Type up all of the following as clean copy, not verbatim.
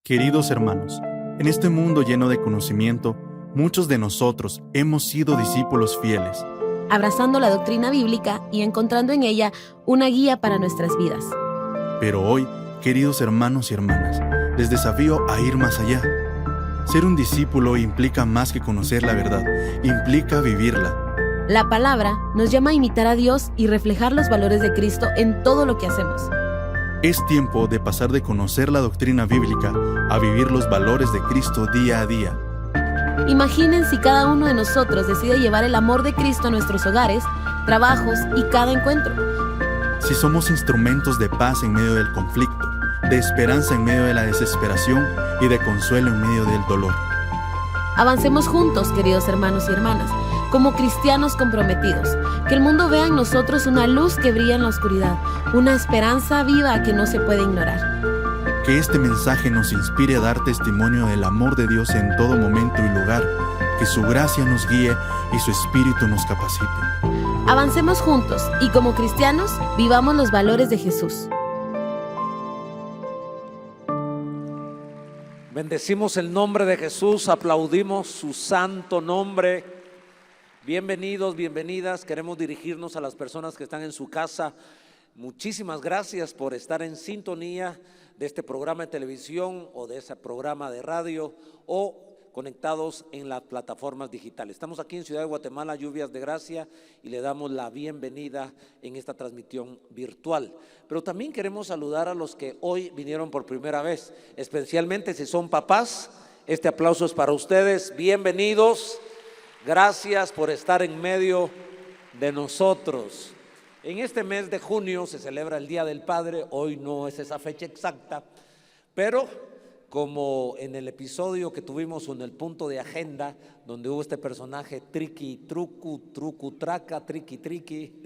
Queridos hermanos, en este mundo lleno de conocimiento, muchos de nosotros hemos sido discípulos fieles, abrazando la doctrina bíblica y encontrando en ella una guía para nuestras vidas. pero hoy, queridos hermanos y hermanas, les desafío a ir más allá. Ser un discípulo implica más que conocer la verdad, implica vivirla. La palabra nos llama a imitar a Dios y reflejar los valores de Cristo en todo lo que hacemos. Es tiempo de pasar de conocer la doctrina bíblica a vivir los valores de Cristo día a día. Imaginen si cada uno de nosotros decide llevar el amor de Cristo a nuestros hogares, trabajos y cada encuentro. Si somos instrumentos de paz en medio del conflicto, de esperanza en medio de la desesperación y de consuelo en medio del dolor. Avancemos juntos, queridos hermanos y hermanas, como cristianos comprometidos. Que el mundo vea en nosotros una luz que brilla en la oscuridad, una esperanza viva que no se puede ignorar. Que este mensaje nos inspire a dar testimonio del amor de Dios en todo momento y lugar, que su gracia nos guíe y su espíritu nos capacite. Avancemos juntos y como cristianos vivamos los valores de Jesús. Bendecimos el nombre de Jesús, aplaudimos su santo nombre. Bienvenidos, bienvenidas. Queremos dirigirnos a las personas que están en su casa. Muchísimas gracias por estar en sintonía de este programa de televisión o de ese programa de radio o conectados en las plataformas digitales. Estamos aquí en Ciudad de Guatemala, Lluvias de Gracia, y le damos la bienvenida en esta transmisión virtual. Pero también queremos saludar a los que hoy vinieron por primera vez, especialmente si son papás. Este aplauso es para ustedes. Bienvenidos. Gracias por estar en medio de nosotros. En este mes de junio se celebra el Día del Padre. Hoy no es esa fecha exacta, pero como en el episodio que tuvimos en el punto de agenda, donde hubo este personaje Triqui, Trucu, Trucu, Traca, Triqui, Triqui,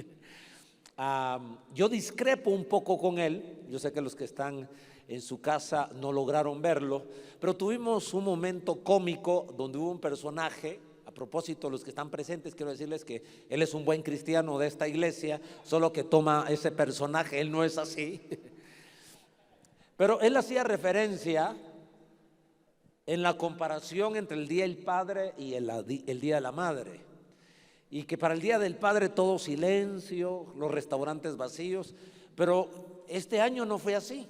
yo discrepo un poco con él. Yo sé que los que están en su casa no lograron verlo, pero tuvimos un momento cómico donde hubo un personaje. A propósito, los que están presentes, quiero decirles que él es un buen cristiano de esta iglesia, solo que toma ese personaje, él no es así. Pero él hacía referencia en la comparación entre el Día del Padre y el Día de la Madre. Y que para el Día del Padre todo silencio, los restaurantes vacíos, pero este año no fue así.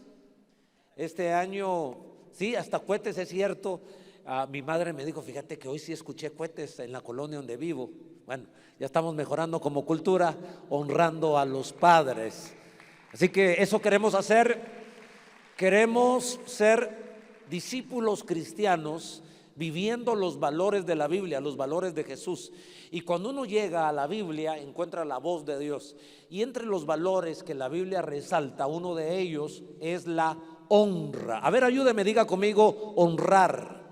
Este año, sí, hasta cohetes, es cierto. Mi madre me dijo, fíjate que hoy sí escuché cohetes en la colonia donde vivo. Bueno, ya estamos mejorando como cultura, honrando a los padres. Así que eso queremos hacer. Queremos ser discípulos cristianos viviendo los valores de la Biblia, los valores de Jesús. Y cuando uno llega a la Biblia encuentra la voz de Dios. Y entre los valores que la Biblia resalta, uno de ellos es la honra. A ver, ayúdeme, diga conmigo, honrar.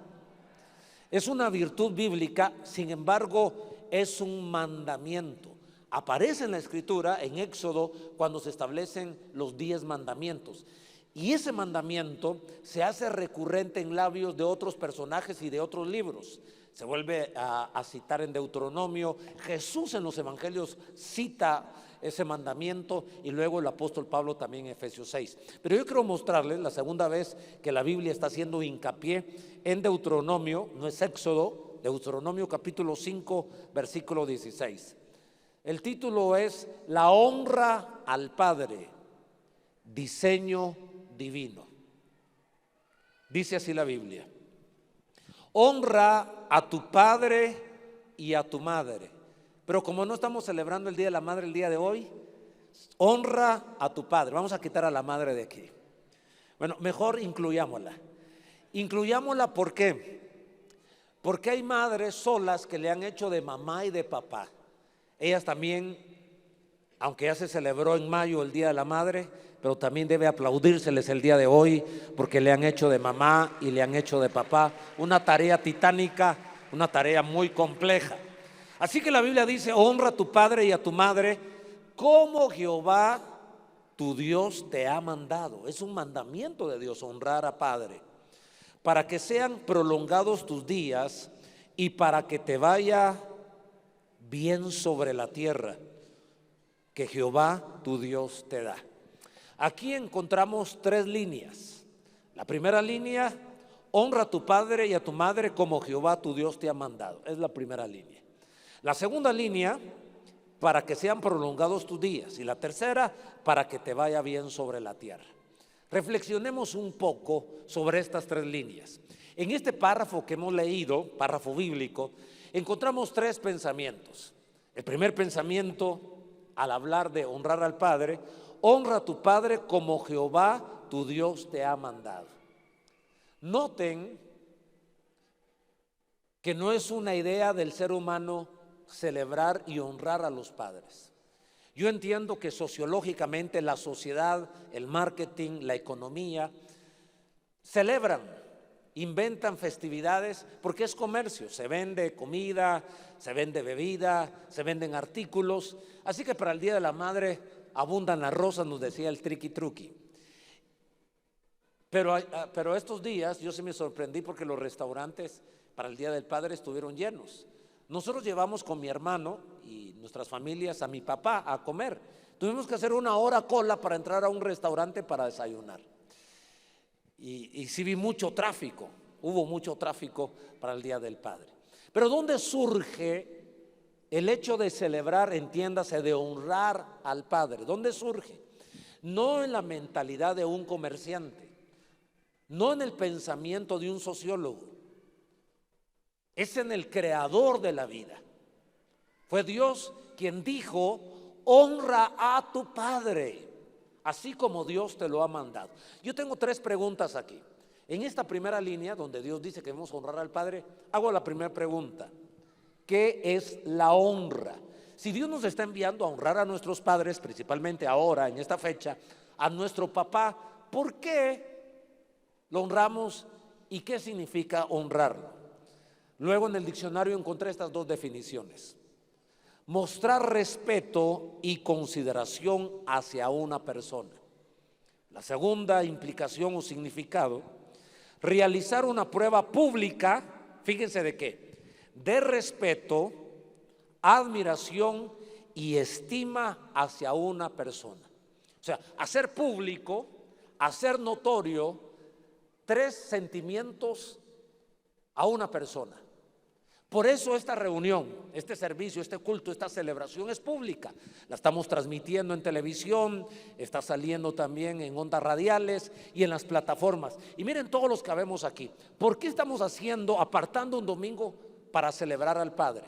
Es una virtud bíblica, sin embargo, es un mandamiento. Aparece en la Escritura, en Éxodo, cuando se establecen los 10 mandamientos. Y ese mandamiento se hace recurrente en labios de otros personajes y de otros libros. Se vuelve a citar en Deuteronomio. Jesús en los evangelios cita ese mandamiento y luego el apóstol Pablo también en Efesios 6. Pero yo quiero mostrarles la segunda vez que la Biblia está haciendo hincapié en Deuteronomio, no es Éxodo, Deuteronomio capítulo 5, versículo 16. El título es La honra al Padre, diseño divino. Dice así la Biblia: honra a tu padre y a tu madre. Pero como no estamos celebrando el Día de la Madre el día de hoy, honra a tu padre. Vamos a quitar a la madre de aquí. Bueno, mejor incluyámosla. Incluyámosla, ¿por qué? Porque hay madres solas que le han hecho de mamá y de papá. Ellas también, aunque ya se celebró en mayo el Día de la Madre, pero también debe aplaudírseles el día de hoy porque le han hecho de mamá y le han hecho de papá. Una tarea titánica, una tarea muy compleja. Así que la Biblia dice: honra a tu padre y a tu madre como Jehová tu Dios te ha mandado. Es un mandamiento de Dios honrar a padre, para que sean prolongados tus días y para que te vaya bien sobre la tierra que Jehová tu Dios te da. Aquí encontramos 3 líneas. La primera línea: Honra a tu padre y a tu madre como Jehová tu Dios te ha mandado. Es la primera línea. La segunda línea, para que sean prolongados tus días. Y la tercera, para que te vaya bien sobre la tierra. Reflexionemos un poco sobre estas tres líneas. En este párrafo que hemos leído, párrafo bíblico, encontramos tres pensamientos. El primer pensamiento, al hablar de honrar al Padre: honra a tu Padre como Jehová tu Dios te ha mandado. Noten que no es una idea del ser humano celebrar y honrar a los padres. Yo entiendo que sociológicamente la sociedad, el marketing, la economía celebran, inventan festividades porque es comercio. Se vende comida, se vende bebida, se venden artículos. Así que para el Día de la Madre abundan las rosas, nos decía el triqui truqui. Pero estos días yo sí me sorprendí porque los restaurantes para el Día del Padre estuvieron llenos. Nosotros llevamos con mi hermano y nuestras familias a mi papá a comer. Tuvimos que hacer una hora cola para entrar a un restaurante para desayunar. Y sí vi mucho tráfico, hubo mucho tráfico para el Día del Padre. Pero ¿dónde surge el hecho de celebrar, entiéndase, de honrar al Padre? ¿Dónde surge? No en la mentalidad de un comerciante, no en el pensamiento de un sociólogo, es en el creador de la vida. Fue Dios quien dijo: honra a tu padre, así como Dios te lo ha mandado. Yo tengo tres preguntas aquí. En esta primera línea, donde Dios dice que debemos honrar al Padre, hago la primera pregunta: ¿qué es la honra? Si Dios nos está enviando a honrar a nuestros padres, principalmente ahora, en esta fecha, a nuestro papá, ¿por qué lo honramos y qué significa honrarlo? Luego en el diccionario encontré estas dos definiciones: mostrar respeto y consideración hacia una persona. La segunda implicación o significado: realizar una prueba pública, fíjense de qué, de respeto, admiración y estima hacia una persona. O sea, hacer público, hacer notorio tres sentimientos a una persona. Por eso esta reunión, este servicio, este culto, esta celebración es pública. La estamos transmitiendo en televisión, está saliendo también en ondas radiales y en las plataformas. Y miren todos los que vemos aquí. ¿Por qué estamos apartando un domingo para celebrar al Padre?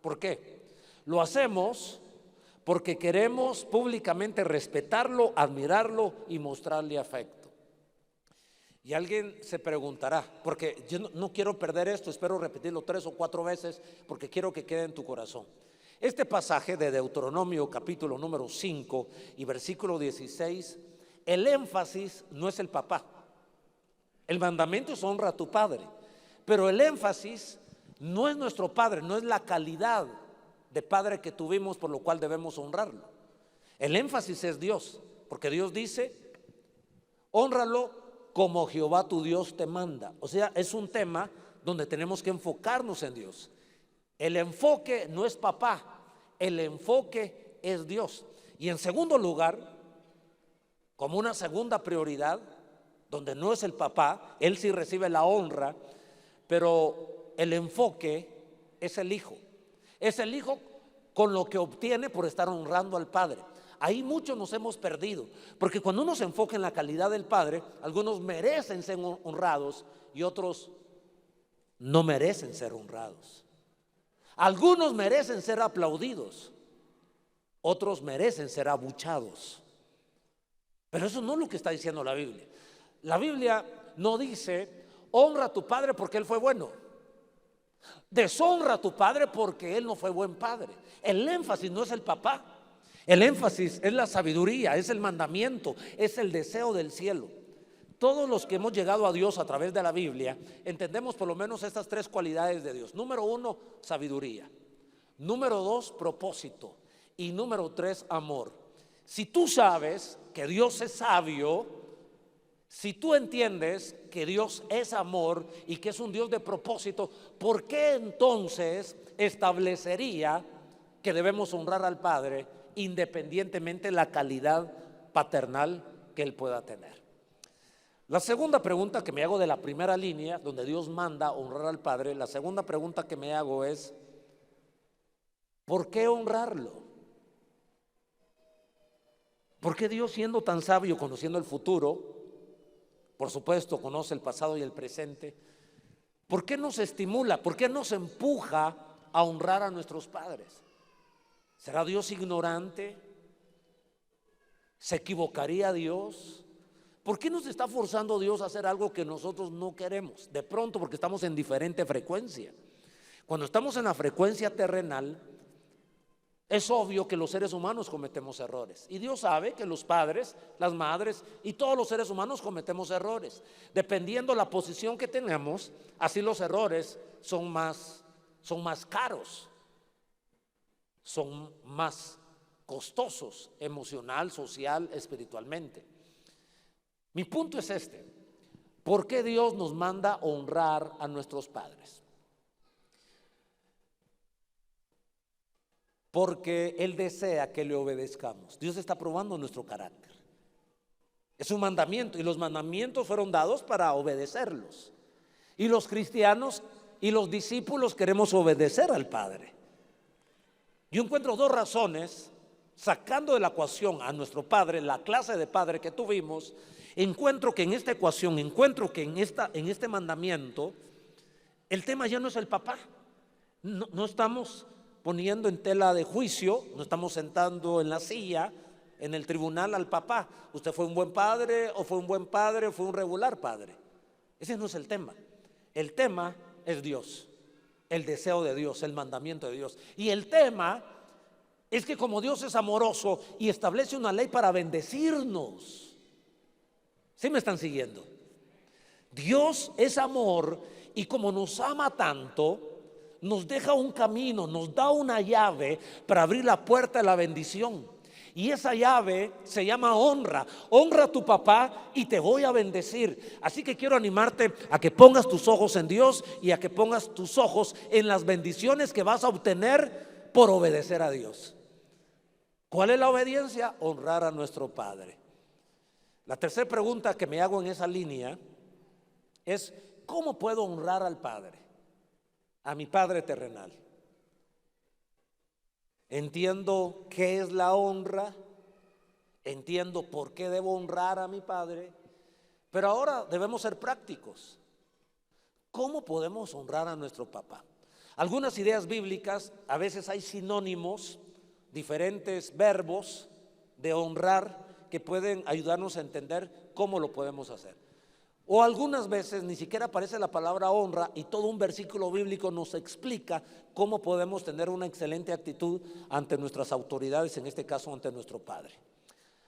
¿Por qué? Lo hacemos porque queremos públicamente respetarlo, admirarlo y mostrarle afecto. Y alguien se preguntará, porque yo no quiero perder esto, espero repetirlo 3 o 4 veces porque quiero que quede en tu corazón. Este pasaje de Deuteronomio capítulo número 5 y versículo 16, el énfasis no es el papá. El mandamiento es honra a tu padre, pero el énfasis no es nuestro padre, no es la calidad de padre que tuvimos por lo cual debemos honrarlo. El énfasis es Dios, porque Dios dice: hónralo como Jehová tu Dios te manda. O sea, es un tema donde tenemos que enfocarnos en Dios. El enfoque no es papá, el enfoque es Dios. Y en segundo lugar, como una segunda prioridad, donde no es el papá, él sí recibe la honra, pero el enfoque es el hijo. Es el hijo con lo que obtiene por estar honrando al Padre. Ahí muchos nos hemos perdido, porque cuando uno se enfoca en la calidad del Padre, algunos merecen ser honrados y otros no merecen ser honrados. Algunos merecen ser aplaudidos, otros merecen ser abuchados. Pero eso no es lo que está diciendo la Biblia. La Biblia no dice: honra a tu padre porque él fue bueno, deshonra a tu padre porque él no fue buen padre. El énfasis no es el papá. El énfasis es la sabiduría, es el mandamiento, es el deseo del cielo. Todos los que hemos llegado a Dios a través de la Biblia entendemos por lo menos estas tres cualidades de Dios. Número 1, sabiduría. Número 2, propósito. Y número 3, amor. Si tú sabes que Dios es sabio, si tú entiendes que Dios es amor y que es un Dios de propósito, ¿por qué entonces establecería que debemos honrar al Padre independientemente de la calidad paternal que él pueda tener? La segunda pregunta que me hago de la primera línea, donde Dios manda honrar al Padre, la segunda pregunta que me hago es, ¿por qué honrarlo? ¿Por qué Dios, siendo tan sabio, conociendo el futuro, por supuesto conoce el pasado y el presente, por qué nos estimula, por qué nos empuja a honrar a nuestros padres? ¿Será Dios ignorante? ¿Se equivocaría Dios? ¿Por qué nos está forzando Dios a hacer algo que nosotros no queremos? De pronto porque estamos en diferente frecuencia. Cuando estamos en la frecuencia terrenal, es obvio que los seres humanos cometemos errores. Y Dios sabe que los padres, las madres y todos los seres humanos cometemos errores. Dependiendo la posición que tenemos, así los errores son más caros, son más costosos emocional, social, espiritualmente. Mi punto es este: ¿por qué Dios nos manda honrar a nuestros padres? Porque Él desea que le obedezcamos. Dios está probando nuestro carácter. Es un mandamiento y los mandamientos fueron dados para obedecerlos. Y los cristianos y los discípulos queremos obedecer al Padre. Yo encuentro dos razones, sacando de la ecuación a nuestro Padre, la clase de Padre que tuvimos. Encuentro que en esta ecuación, en este mandamiento, el tema ya no es el papá. No estamos poniendo en tela de juicio, no estamos sentando en la silla, en el tribunal al papá. ¿Usted fue un buen padre o fue un buen padre o fue un regular padre? Ese no es el tema. El tema es Dios, el deseo de Dios, el mandamiento de Dios. Y el tema es que como Dios es amoroso y establece una ley para bendecirnos. ¿Sí me están siguiendo? Dios es amor y como nos ama tanto, nos deja un camino, nos da una llave para abrir la puerta de la bendición. Y esa llave se llama honra. Honra a tu papá y te voy a bendecir. Así que quiero animarte a que pongas tus ojos en Dios y a que pongas tus ojos en las bendiciones que vas a obtener por obedecer a Dios. ¿Cuál es la obediencia? Honrar a nuestro Padre. La tercera pregunta que me hago en esa línea es: ¿cómo puedo honrar al Padre? A mi Padre terrenal. Entiendo qué es la honra, entiendo por qué debo honrar a mi Padre, pero ahora debemos ser prácticos. ¿Cómo podemos honrar a nuestro papá? Algunas ideas bíblicas, a veces hay sinónimos, diferentes verbos de honrar que pueden ayudarnos a entender cómo lo podemos hacer. O algunas veces ni siquiera aparece la palabra honra y todo un versículo bíblico nos explica cómo podemos tener una excelente actitud ante nuestras autoridades, en este caso ante nuestro Padre.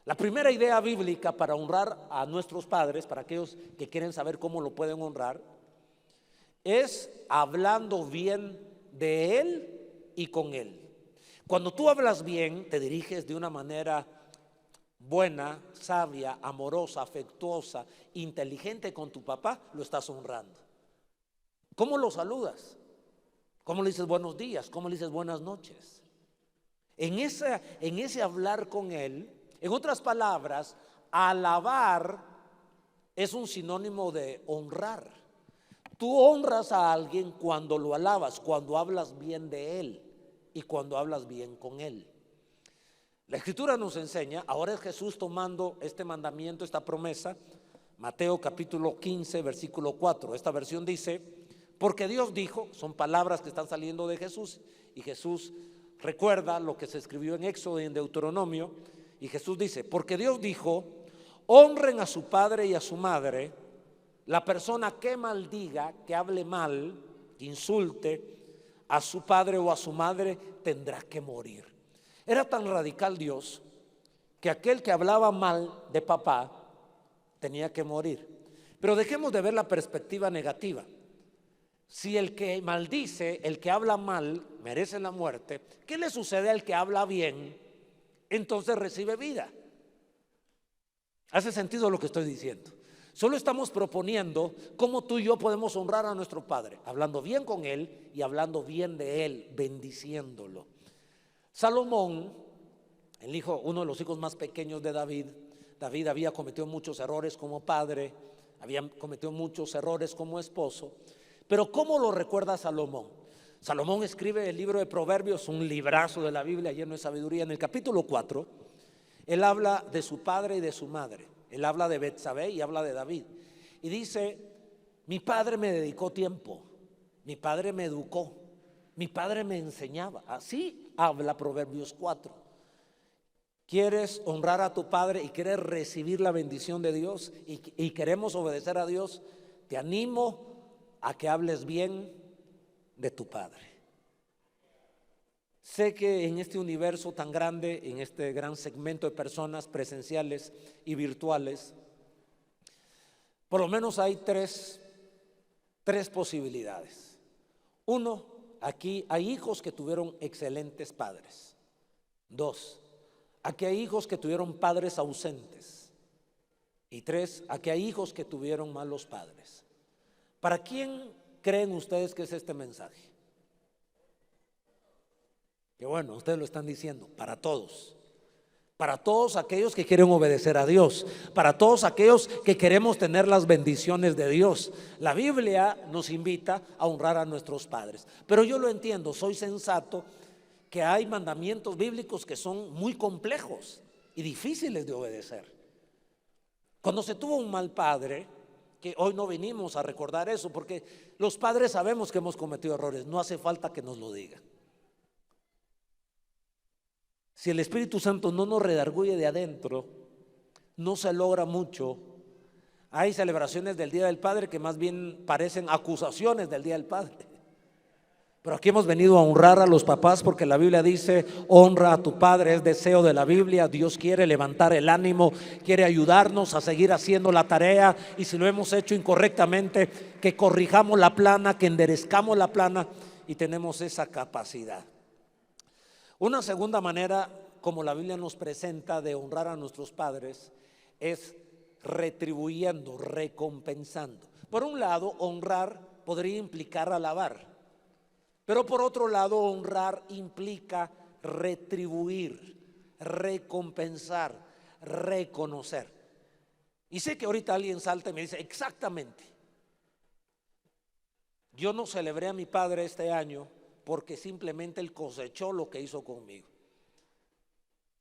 La primera idea bíblica para honrar a nuestros padres, para aquellos que quieren saber cómo lo pueden honrar, es hablando bien de Él y con Él. Cuando tú hablas bien, te diriges de una manera buena, sabia, amorosa, afectuosa, inteligente con tu papá, lo estás honrando. ¿Cómo lo saludas? ¿Cómo le dices buenos días? ¿Cómo le dices buenas noches? En ese hablar con él, en otras palabras, alabar es un sinónimo de honrar. Tú honras a alguien cuando lo alabas, cuando hablas bien de él y cuando hablas bien con él. La Escritura nos enseña, ahora es Jesús tomando este mandamiento, esta promesa, Mateo capítulo 15, versículo 4. Esta versión dice: porque Dios dijo, son palabras que están saliendo de Jesús, y Jesús recuerda lo que se escribió en Éxodo y en Deuteronomio, y Jesús dice: porque Dios dijo, honren a su padre y a su madre. La persona que maldiga, que hable mal, que insulte a su padre o a su madre, tendrá que morir. Era tan radical Dios que aquel que hablaba mal de papá tenía que morir. Pero dejemos de ver la perspectiva negativa. Si el que maldice, el que habla mal, merece la muerte, ¿qué le sucede al que habla bien? Entonces recibe vida. ¿Hace sentido lo que estoy diciendo? Solo estamos proponiendo cómo tú y yo podemos honrar a nuestro Padre, hablando bien con Él y hablando bien de Él, bendiciéndolo. Salomón, uno de los hijos más pequeños de David, David había cometido muchos errores como padre, había cometido muchos errores como esposo. Pero ¿cómo lo recuerda Salomón? Salomón escribe el libro de Proverbios, un librazo de la Biblia lleno de sabiduría. En el capítulo 4, él habla de su padre y de su madre. Él habla de Betsabé y habla de David. Y dice: mi padre me dedicó tiempo, mi padre me educó, mi padre me enseñaba. Así habla Proverbios 4. ¿Quieres honrar a tu padre y quieres recibir la bendición de Dios y queremos obedecer a Dios? Te animo a que hables bien de tu padre. Sé que en este universo tan grande, en este gran segmento de personas presenciales y virtuales, por lo menos hay tres posibilidades. Uno, aquí hay hijos que tuvieron excelentes padres. Dos, aquí hay hijos que tuvieron padres ausentes. Y tres, aquí hay hijos que tuvieron malos padres. ¿Para quién creen ustedes que es este mensaje? Que bueno, ustedes lo están diciendo, para todos. Para todos aquellos que quieren obedecer a Dios, para todos aquellos que queremos tener las bendiciones de Dios. La Biblia nos invita a honrar a nuestros padres, pero yo lo entiendo, soy sensato, que hay mandamientos bíblicos que son muy complejos y difíciles de obedecer. Cuando se tuvo un mal padre, que hoy no venimos a recordar eso, porque los padres sabemos que hemos cometido errores, no hace falta que nos lo digan. Si el Espíritu Santo no nos redarguye de adentro, no se logra mucho. Hay celebraciones del Día del Padre que más bien parecen acusaciones del Día del Padre. Pero aquí hemos venido a honrar a los papás, porque la Biblia dice: honra a tu padre, es deseo de la Biblia. Dios quiere levantar el ánimo, quiere ayudarnos a seguir haciendo la tarea, y si lo hemos hecho incorrectamente, que corrijamos la plana, que enderezcamos la plana, y tenemos esa capacidad. Una segunda manera, como la Biblia nos presenta, de honrar a nuestros padres es retribuyendo, recompensando. Por un lado, honrar podría implicar alabar, pero por otro lado, honrar implica retribuir, recompensar, reconocer. Y sé que ahorita alguien salta y me dice: exactamente, yo no celebré a mi padre este año porque simplemente él cosechó lo que hizo conmigo.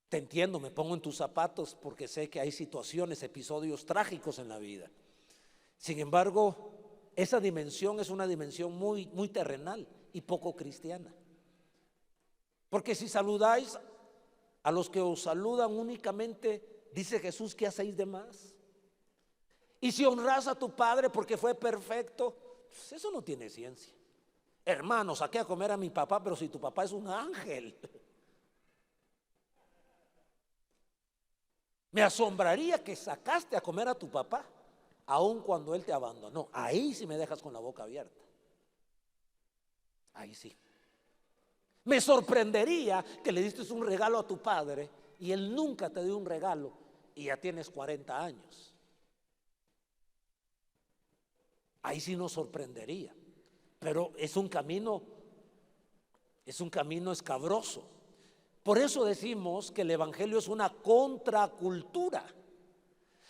Te entiendo, me pongo en tus zapatos, porque sé que hay situaciones, episodios trágicos en la vida. Sin embargo, esa dimensión es una dimensión muy terrenal y poco cristiana. Porque si saludáis a los que os saludan únicamente, dice Jesús, ¿qué hacéis de más? Y si honras a tu padre porque fue perfecto, pues eso no tiene ciencia. Hermano, saqué a comer a mi papá, pero si tu papá es un ángel. Me asombraría que sacaste a comer a tu papá, aun cuando él te abandonó. Ahí sí me dejas con la boca abierta. Ahí sí. Me sorprendería que le diste un regalo a tu padre y él nunca te dio un regalo y ya tienes 40 años. Ahí sí nos sorprendería. Pero es un camino escabroso. Por eso decimos que el evangelio es una contracultura.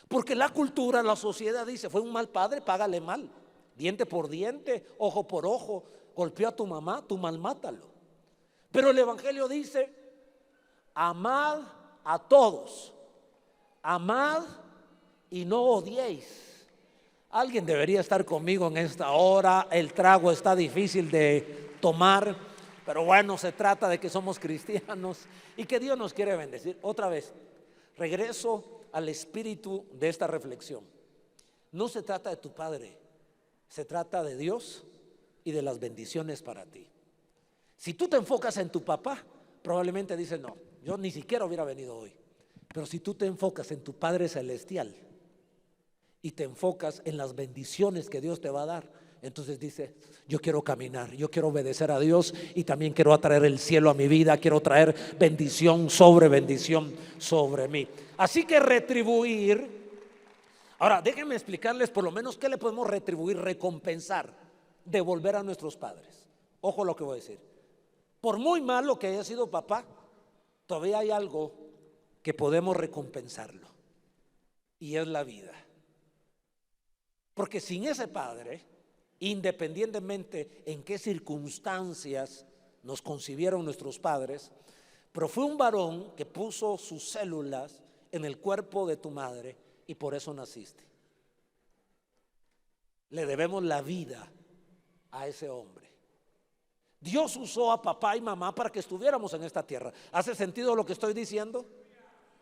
Porque la cultura, la sociedad dice: fue un mal padre, págale mal. Diente por diente, ojo por ojo. Golpeó a tu mamá, tú malmátalo. Pero el evangelio dice: amad a todos, amad y no odiéis. Alguien debería estar conmigo en esta hora. El trago está difícil de tomar, pero bueno, se trata de que somos cristianos y que Dios nos quiere bendecir. Otra vez, regreso al espíritu de esta reflexión. No se trata de tu padre, se trata de Dios y de las bendiciones para ti. Si tú te enfocas en tu papá, probablemente dices: no, yo ni siquiera hubiera venido hoy. Pero si tú te enfocas en tu Padre Celestial y te enfocas en las bendiciones que Dios te va a dar, entonces dice: yo quiero caminar, yo quiero obedecer a Dios y también quiero atraer el cielo a mi vida, quiero traer bendición sobre mí. Así que retribuir. Ahora déjenme explicarles por lo menos qué le podemos retribuir, recompensar, devolver a nuestros padres. Ojo lo que voy a decir. Por muy malo que haya sido papá, todavía hay algo que podemos recompensarlo, y es la vida. Porque sin ese padre, independientemente en qué circunstancias nos concibieron nuestros padres, pero fue un varón que puso sus células en el cuerpo de tu madre y por eso naciste. Le debemos la vida a ese hombre. Dios usó a papá y mamá para que estuviéramos en esta tierra. ¿Hace sentido lo que estoy diciendo?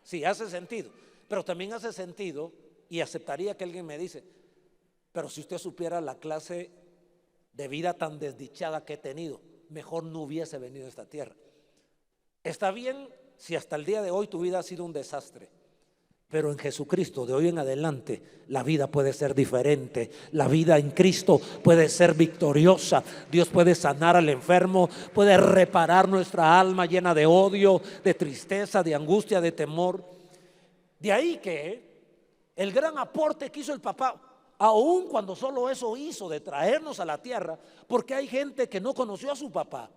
Sí, hace sentido. Pero también hace sentido, y aceptaría que alguien me dice, pero si usted supiera la clase de vida tan desdichada que he tenido, mejor no hubiese venido a esta tierra. Está bien si hasta el día de hoy tu vida ha sido un desastre, pero en Jesucristo de hoy en adelante la vida puede ser diferente. La vida en Cristo puede ser victoriosa. Dios puede sanar al enfermo, puede reparar nuestra alma llena de odio, de tristeza, de angustia, de temor. De ahí que el gran aporte que hizo el papá, aun cuando solo eso hizo de traernos a la tierra, porque hay gente que no conoció a su papá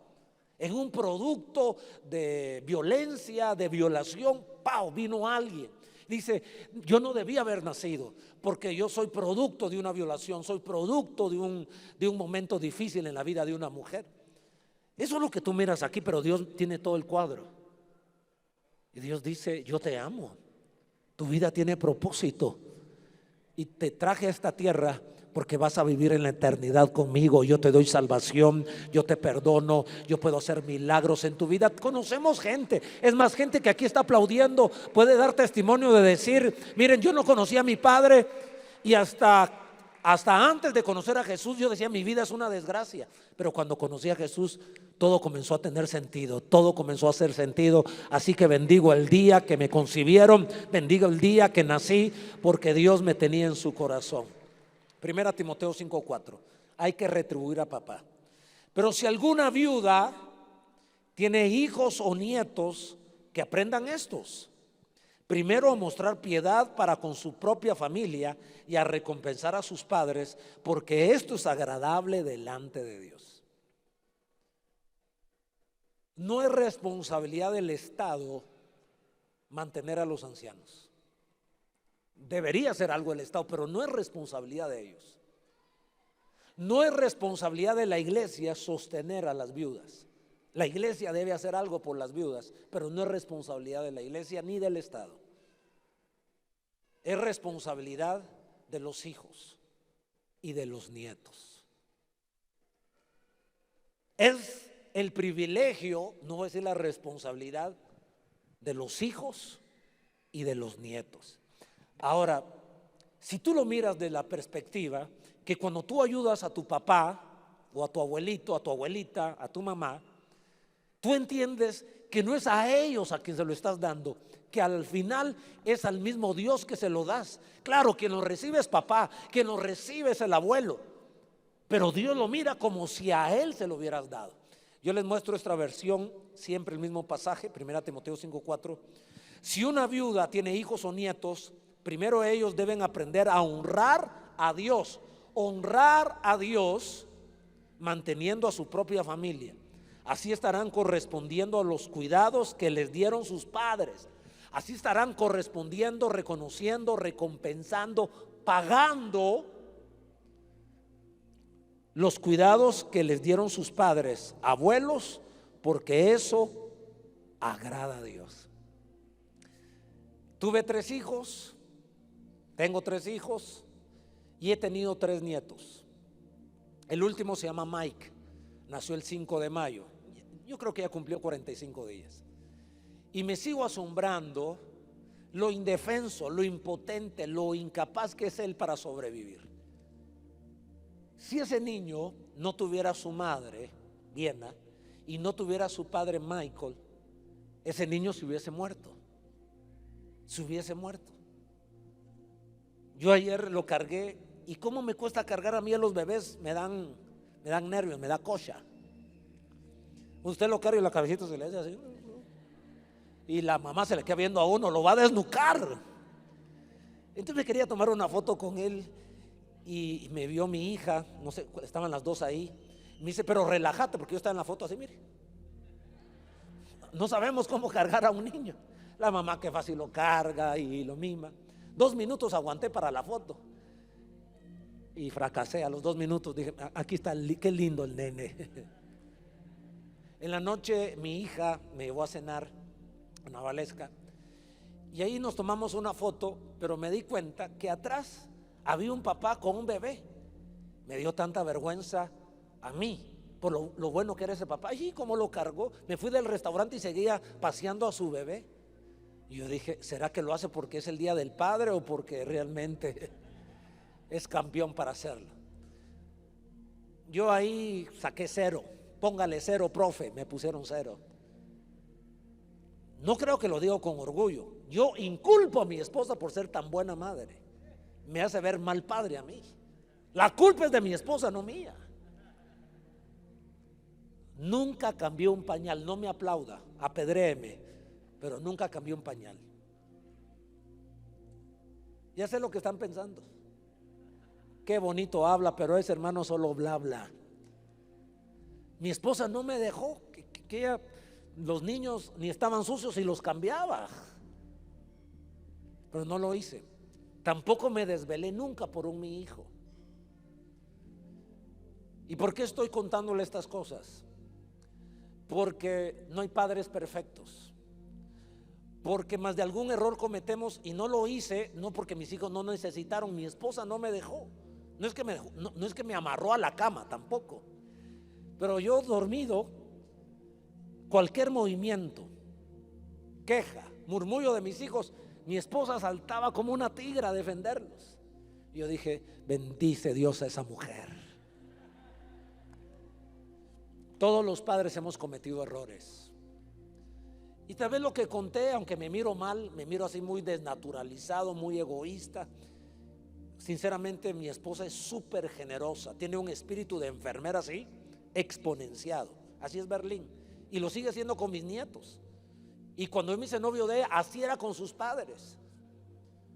en un producto de violencia, de violación. ¡Pau! Vino alguien. Dice, yo no debía haber nacido porque yo soy producto de una violación, soy producto de un momento difícil en la vida de una mujer. Eso es lo que tú miras aquí, pero Dios tiene todo el cuadro. Y Dios dice, yo te amo, tu vida tiene propósito y te traje a esta tierra porque vas a vivir en la eternidad conmigo. Yo te doy salvación, yo te perdono, yo puedo hacer milagros en tu vida. Conocemos gente, es más, gente que aquí está aplaudiendo puede dar testimonio de decir, miren, yo no conocía a mi padre y hasta antes de conocer a Jesús yo decía, mi vida es una desgracia, pero cuando conocí a Jesús todo comenzó a tener sentido, todo comenzó a hacer sentido. Así que bendigo el día que me concibieron, bendigo el día que nací, porque Dios me tenía en su corazón. 1 Timoteo 5:4, hay que retribuir a papá. Pero si alguna viuda tiene hijos o nietos, que aprendan estos. Primero, a mostrar piedad para con su propia familia y a recompensar a sus padres, porque esto es agradable delante de Dios. No es responsabilidad del Estado mantener a los ancianos. Debería ser algo del Estado, pero no es responsabilidad de ellos. No es responsabilidad de la iglesia sostener a las viudas. La iglesia debe hacer algo por las viudas, pero no es responsabilidad de la iglesia ni del Estado. Es responsabilidad de los hijos y de los nietos. Es el privilegio, no voy a decir la responsabilidad, de los hijos y de los nietos. Ahora, si tú lo miras de la perspectiva que cuando tú ayudas a tu papá o a tu abuelito, a tu abuelita, a tu mamá, tú entiendes que no es a ellos a quien se lo estás dando, que al final es al mismo Dios que se lo das. Claro, quien lo recibe es papá, quien lo recibe es el abuelo, pero Dios lo mira como si a él se lo hubieras dado. Yo les muestro esta versión, siempre el mismo pasaje, 1 Timoteo 5:4. Si una viuda tiene hijos o nietos, primero ellos deben aprender a honrar a Dios. Honrar a Dios manteniendo a su propia familia. Así estarán correspondiendo a los cuidados que les dieron sus padres. Así estarán correspondiendo, reconociendo, recompensando, pagando los cuidados que les dieron sus padres, abuelos, porque eso agrada a Dios. Tuve 3 hijos, tengo 3 hijos y he tenido 3 nietos. El último se llama Mike, nació el 5 de mayo. Yo creo que ya cumplió 45 días. Y me sigo asombrando lo indefenso, lo impotente, lo incapaz que es él para sobrevivir. Si ese niño no tuviera a su madre, Diana, y no tuviera a su padre, Michael, ese niño se hubiese muerto. Se hubiese muerto. Yo ayer lo cargué, y cómo me cuesta cargar a mí a los bebés, me dan nervios, me da cocha. Usted lo carga y la cabecita se le hace así, y la mamá se le queda viendo a uno, lo va a desnucar. Entonces me quería tomar una foto con él y me vio mi hija, no sé, estaban las dos ahí. Me dice, pero relájate, porque yo estaba en la foto así, mire. No sabemos cómo cargar a un niño. La mamá que fácil lo carga y lo mima. 2 minutos aguanté para la foto. y fracasé. A los 2 minutos dije, aquí está, qué lindo el nene. En la noche mi hija me llevó a cenar a una Valesca y ahí nos tomamos una foto, pero me di cuenta que atrás había un papá con un bebé. Me dio tanta vergüenza a mí por lo bueno que era ese papá. Y como lo cargó, me fui del restaurante y seguía paseando a su bebé. Y yo dije, ¿será que lo hace porque es el día del padre o porque realmente es campeón para hacerlo? Yo ahí saqué 0. Póngale 0, profe. Me pusieron 0. No creo que lo digo con orgullo. Yo inculpo a mi esposa por ser tan buena madre. Me hace ver mal padre a mí. La culpa es de mi esposa, no mía. Nunca cambió un pañal. No me aplauda, apedréeme, pero nunca cambió un pañal. Ya sé lo que están pensando. Qué bonito habla, pero ese hermano solo bla. Mi esposa no me dejó que ella, los niños ni estaban sucios y los cambiaba. Pero no lo hice. Tampoco me desvelé nunca por mi hijo. ¿Y por qué estoy contándole estas cosas? Porque no hay padres perfectos. Porque más de algún error cometemos y no lo hice, no porque mis hijos no necesitaron, mi esposa no me dejó. No es que me amarró a la cama, tampoco. Pero yo dormido, cualquier movimiento, queja, murmullo de mis hijos, mi esposa saltaba como una tigra a defenderlos. Y yo dije, bendice Dios a esa mujer. Todos los padres hemos cometido errores. Y tal vez lo que conté, aunque me miro mal, me miro así muy desnaturalizado, muy egoísta. Sinceramente, mi esposa es súper generosa, tiene un espíritu de enfermera así, exponenciado. Así es Berlín. Y lo sigue haciendo con mis nietos. Y cuando yo me hice novio de ella, así era con sus padres.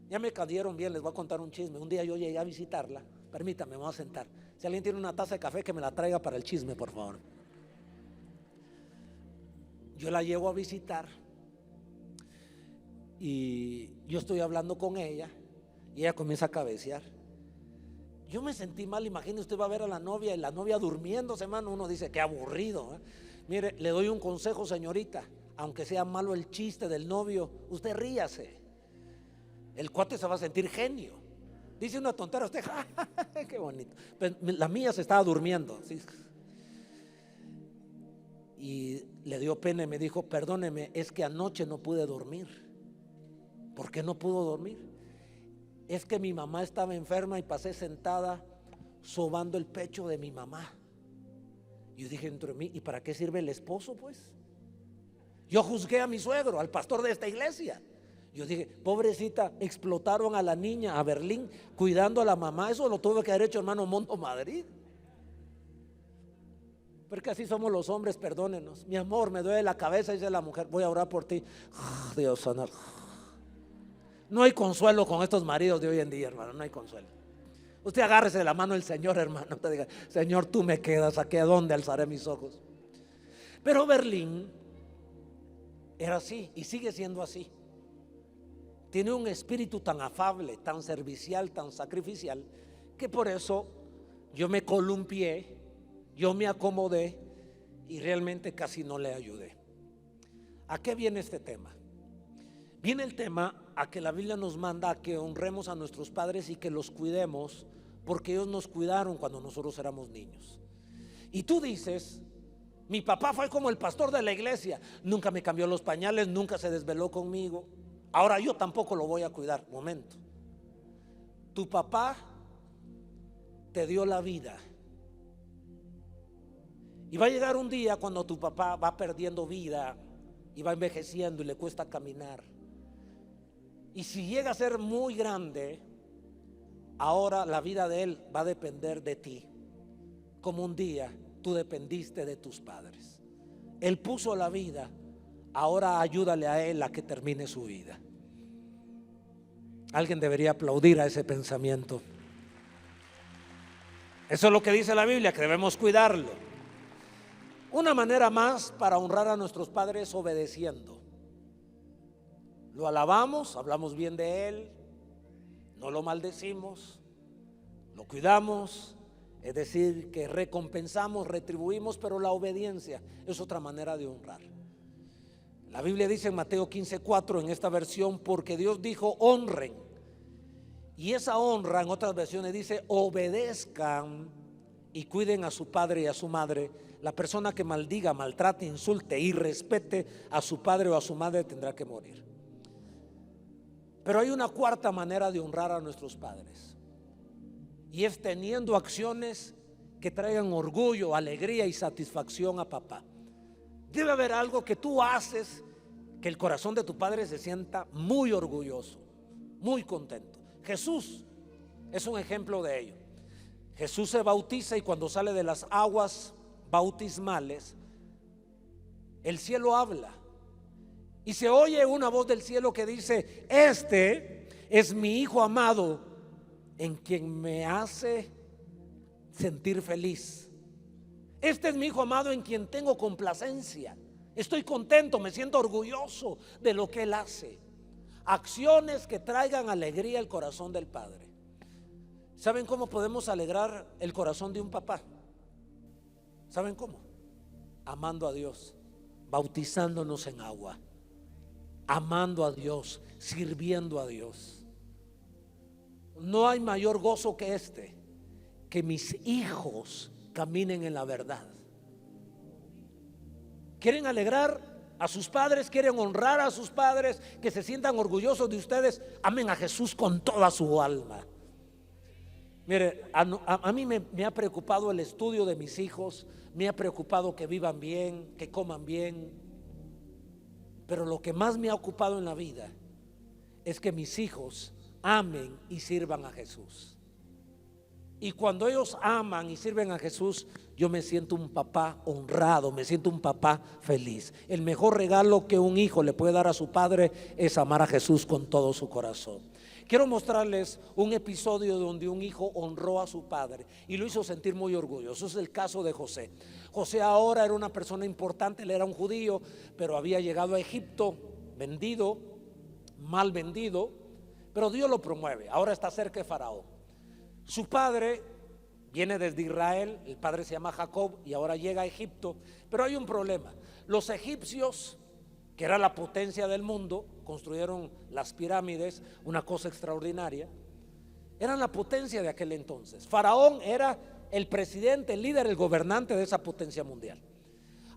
Ya me cayeron bien, les voy a contar un chisme. Un día yo llegué a visitarla. Permítame, me voy a sentar. Si alguien tiene una taza de café, que me la traiga para el chisme, por favor. Yo la llevo a visitar y yo estoy hablando con ella y ella comienza a cabecear. Yo me sentí mal. Imagínese, usted va a ver a la novia y la novia durmiéndose, hermano. Uno dice, qué aburrido, ¿eh? Mire, le doy un consejo, señorita. Aunque sea malo el chiste del novio, usted ríase. El cuate se va a sentir genio. Dice una tontera, usted, qué bonito. Pero la mía se estaba durmiendo, ¿sí? Y le dio pena y me dijo, perdóneme, es que anoche no pude dormir. ¿Por qué no pudo dormir? Es que mi mamá estaba enferma y pasé sentada sobando el pecho de mi mamá. Yo dije dentro de mí, ¿y para qué sirve el esposo, pues? Yo juzgué a mi suegro, al pastor de esta iglesia. Yo dije, pobrecita, explotaron a la niña, a Berlín, cuidando a la mamá. Eso lo tuve que haber hecho hermano Monto Madrid. Porque así somos los hombres, perdónenos. Mi amor, me duele la cabeza, dice la mujer, voy a orar por ti. Dios santo. No hay consuelo con estos maridos de hoy en día, hermano, no hay consuelo. Usted agárrese de la mano del Señor, hermano. Usted diga, Señor, tú me quedas, ¿a qué, a dónde alzaré mis ojos? Pero Berlín era así y sigue siendo así. Tiene un espíritu tan afable, tan servicial, tan sacrificial, que por eso yo me columpié, yo me acomodé y realmente casi no le ayudé. ¿A qué viene este tema? Viene el tema a que la Biblia nos manda a que honremos a nuestros padres y que los cuidemos, porque ellos nos cuidaron cuando nosotros éramos niños. Y tú dices, mi papá fue como el pastor de la iglesia, nunca me cambió los pañales, nunca se desveló conmigo, ahora yo tampoco lo voy a cuidar. Momento, tu papá te dio la vida y va a llegar un día cuando tu papá va perdiendo vida y va envejeciendo y le cuesta caminar. Y si llega a ser muy grande, ahora la vida de él va a depender de ti, como un día tú dependiste de tus padres. Él puso la vida, ahora ayúdale a él a que termine su vida. Alguien debería aplaudir a ese pensamiento. Eso es lo que dice la Biblia, que debemos cuidarlo. Una manera más para honrar a nuestros padres es obedeciendo. Lo alabamos, hablamos bien de él, no lo maldecimos, lo cuidamos, es decir, que recompensamos, retribuimos, pero la obediencia es otra manera de honrar. La Biblia dice en Mateo 15:4 en esta versión, porque Dios dijo honren, y esa honra en otras versiones dice obedezcan y cuiden a su padre y a su madre. La persona que maldiga, maltrate, insulte y respete a su padre o a su madre tendrá que morir. Pero hay una cuarta manera de honrar a nuestros padres, y es teniendo acciones que traigan orgullo, alegría y satisfacción a papá. Debe haber algo que tú haces que el corazón de tu padre se sienta muy orgulloso, muy contento. Jesús es un ejemplo de ello. Jesús se bautiza y cuando sale de las aguas bautismales, el cielo habla y se oye una voz del cielo que dice: este es mi hijo amado en quien me hace sentir feliz. Este es mi hijo amado en quien tengo complacencia. Estoy contento, me siento orgulloso de lo que él hace. Acciones que traigan alegría al corazón del padre. ¿Saben cómo podemos alegrar el corazón de un papá? ¿Saben cómo? Amando a Dios, bautizándonos en agua, amando a Dios, sirviendo a Dios. No hay mayor gozo que este, que mis hijos caminen en la verdad. ¿Quieren alegrar a sus padres? ¿Quieren honrar a sus padres? Que se sientan orgullosos de ustedes. Amen a Jesús con toda su alma. Mire, a mí me ha preocupado el estudio de mis hijos, me ha preocupado que vivan bien, que coman bien, pero lo que más me ha ocupado en la vida es que mis hijos amen y sirvan a Jesús. Y cuando ellos aman y sirven a Jesús, yo me siento un papá honrado, me siento un papá feliz. El mejor regalo que un hijo le puede dar a su padre es amar a Jesús con todo su corazón. Quiero mostrarles un episodio donde un hijo honró a su padre y lo hizo sentir muy orgulloso. Es el caso de José. José ahora era una persona importante, él era un judío, pero había llegado a Egipto vendido, mal vendido, pero Dios lo promueve. Ahora está cerca de Faraón. Su padre viene desde Israel, el padre se llama Jacob y ahora llega a Egipto, pero hay un problema. Los egipcios, que era la potencia del mundo, construyeron las pirámides, una cosa extraordinaria, eran la potencia de aquel entonces. Faraón era el presidente, el líder, el gobernante de esa potencia mundial.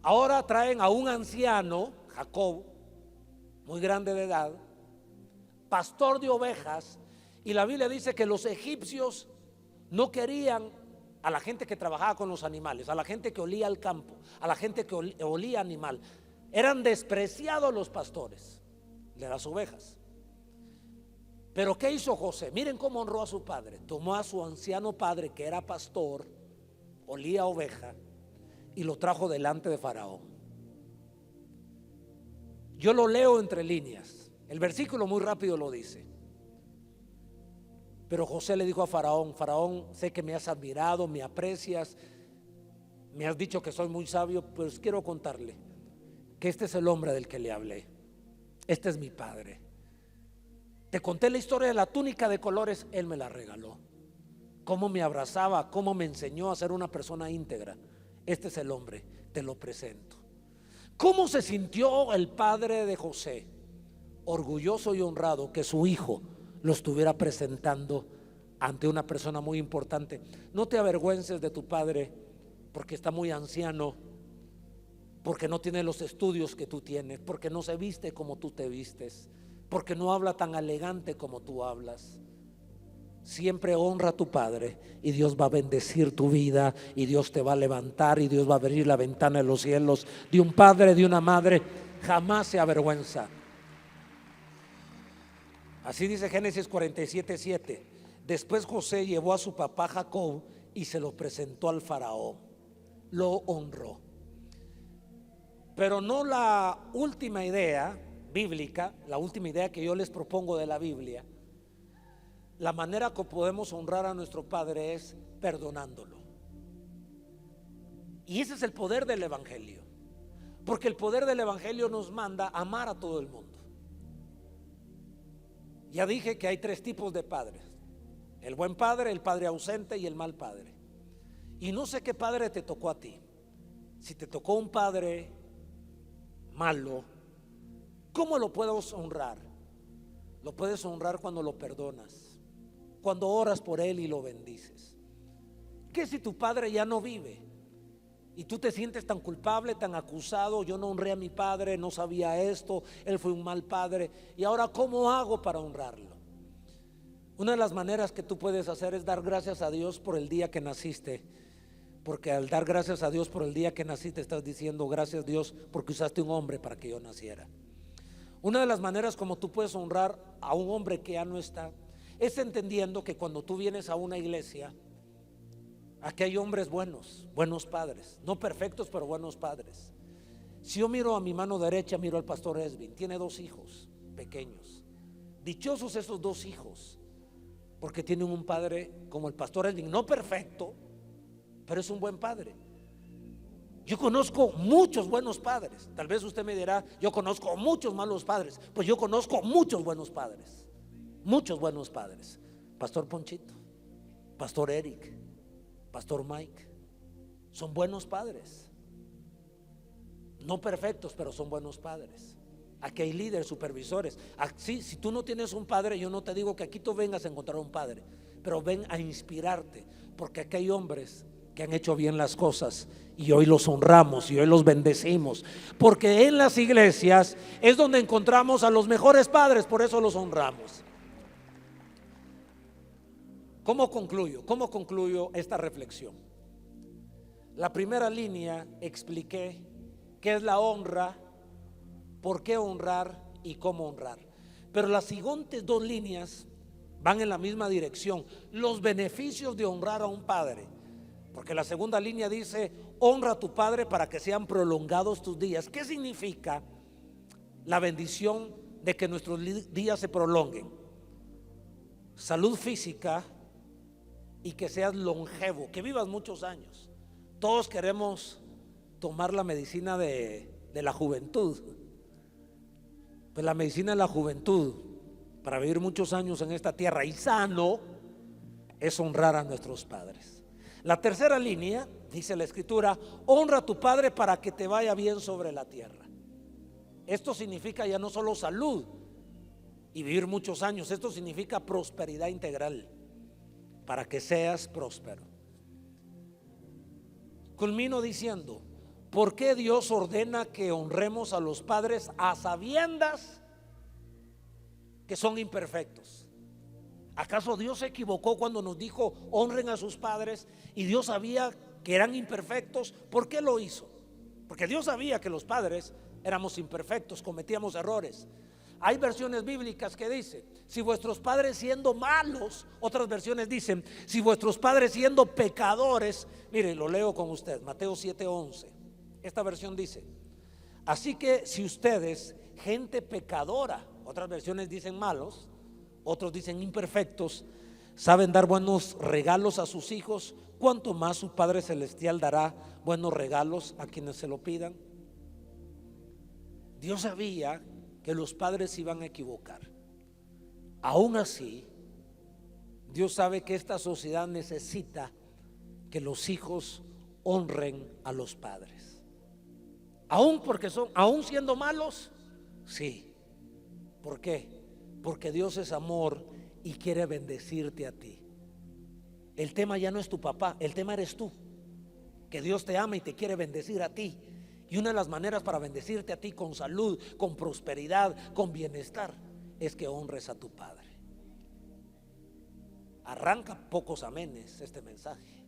Ahora traen a un anciano, Jacob, muy grande de edad, pastor de ovejas, y la Biblia dice que los egipcios no querían a la gente que trabajaba con los animales, a la gente que olía al campo, a la gente que olía animal. Eran despreciados los pastores de las ovejas. Pero ¿qué hizo José? Miren cómo honró a su padre. Tomó a su anciano padre, que era pastor, olía a oveja, y lo trajo delante de Faraón. Yo lo leo entre líneas. El versículo muy rápido lo dice. Pero José le dijo a Faraón: Faraón, sé que me has admirado, me aprecias, me has dicho que soy muy sabio, pues quiero contarle que este es el hombre del que le hablé. Este es mi padre. Te conté la historia de la túnica de colores, él me la regaló. Cómo me abrazaba, cómo me enseñó a ser una persona íntegra. Este es el hombre, te lo presento. ¿Cómo se sintió el padre de José? Orgulloso y honrado que su hijo lo estuviera presentando ante una persona muy importante. No te avergüences de tu padre porque está muy anciano, porque no tiene los estudios que tú tienes, porque no se viste como tú te vistes, porque no habla tan elegante como tú hablas. Siempre honra a tu padre y Dios va a bendecir tu vida, y Dios te va a levantar, y Dios va a abrir la ventana de los cielos. De un padre, de una madre, jamás se avergüenza. Así dice Génesis 47:7. Después José llevó a su papá Jacob y se lo presentó al faraón. Lo honró. Pero no la última idea bíblica, la última idea que yo les propongo de la Biblia. La manera que podemos honrar a nuestro padre es perdonándolo. Y ese es el poder del evangelio. Porque el poder del evangelio nos manda a amar a todo el mundo. Ya dije que hay tres tipos de padres: El buen padre, el padre ausente y el mal padre. Y no sé qué padre te tocó a ti. Si te tocó un padre malo, ¿cómo lo puedes honrar? Lo puedes honrar cuando lo perdonas, cuando oras por él y lo bendices. ¿Qué si tu padre ya no vive y tú te sientes tan culpable, tan acusado? Yo no honré a mi padre, no sabía esto, él fue un mal padre, y ahora ¿cómo hago para honrarlo? Una de las maneras que tú puedes hacer es dar gracias a Dios por el día que naciste, porque al dar gracias a Dios por el día que naciste estás diciendo: gracias Dios porque usaste un hombre para que yo naciera. Una de las maneras como tú puedes honrar a un hombre que ya no está es entendiendo que cuando tú vienes a una iglesia, aquí hay hombres buenos, buenos padres, no perfectos pero buenos padres. Si yo miro a mi mano derecha, miro al pastor Esvin, tiene 2 hijos pequeños. Dichosos esos 2 hijos, porque tienen un padre como el pastor Esvin, no perfecto, pero es un buen padre. Yo conozco muchos buenos padres. Tal vez usted me dirá: yo conozco muchos malos padres. Pues yo conozco muchos buenos padres, muchos buenos padres. Pastor Ponchito, pastor Eric, pastor Mike, son buenos padres, no perfectos, pero son buenos padres. Aquí hay líderes, supervisores. Así, si tú no tienes un padre, yo no te digo que aquí tú vengas a encontrar un padre, pero ven a inspirarte, porque aquí hay hombres que han hecho bien las cosas y hoy los honramos y hoy los bendecimos, porque en las iglesias es donde encontramos a los mejores padres, por eso los honramos. ¿Cómo concluyo esta reflexión? La primera línea expliqué qué es la honra, por qué honrar y cómo honrar, pero las siguientes 2 líneas van en la misma dirección: los beneficios de honrar a un padre. Porque la segunda línea dice: honra a tu padre para que sean prolongados tus días. ¿Qué significa la bendición de que nuestros días se prolonguen? Salud física y que seas longevo, que vivas muchos años. Todos queremos tomar la medicina de la juventud. Pues la medicina de la juventud para vivir muchos años en esta tierra y sano es honrar a nuestros padres. La tercera línea, dice la escritura: honra a tu padre para que te vaya bien sobre la tierra. Esto significa ya no solo salud y vivir muchos años, esto significa prosperidad integral, para que seas próspero. Culmino diciendo: ¿por qué Dios ordena que honremos a los padres a sabiendas que son imperfectos? ¿Acaso Dios se equivocó cuando nos dijo honren a sus padres y Dios sabía que eran imperfectos? ¿Por qué lo hizo? Porque Dios sabía que los padres éramos imperfectos, cometíamos errores. Hay versiones bíblicas que dicen: si vuestros padres siendo malos, otras versiones dicen: si vuestros padres siendo pecadores. Mire, lo leo con usted, Mateo 7:11. Esta versión dice: así que si ustedes, gente pecadora, otras versiones dicen malos, otros dicen imperfectos, saben dar buenos regalos a sus hijos, ¿cuánto más su Padre Celestial dará buenos regalos a quienes se lo pidan? Dios sabía que los padres se iban a equivocar. Aún así, Dios sabe que esta sociedad necesita que los hijos honren a los padres. Aún siendo malos, sí. ¿Por qué? Porque Dios es amor y quiere bendecirte a ti. El tema ya no es tu papá, el tema eres tú. Que Dios te ama y te quiere bendecir a ti. Y una de las maneras para bendecirte a ti con salud, con prosperidad, con bienestar, es que honres a tu padre. Arranca pocos amenes este mensaje,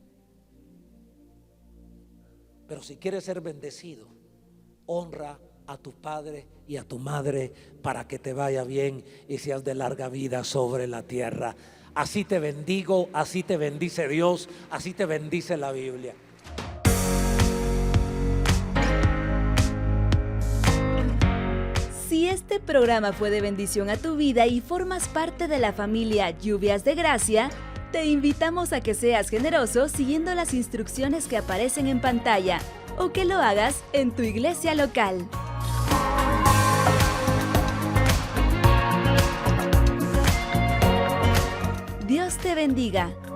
pero si quieres ser bendecido, honra a tu padre y a tu madre para que te vaya bien y seas de larga vida sobre la tierra. Así te bendigo, así te bendice Dios, así te bendice la Biblia. Si este programa fue de bendición a tu vida y formas parte de la familia Lluvias de Gracia, te invitamos a que seas generoso siguiendo las instrucciones que aparecen en pantalla o que lo hagas en tu iglesia local. Dios Dios te bendiga.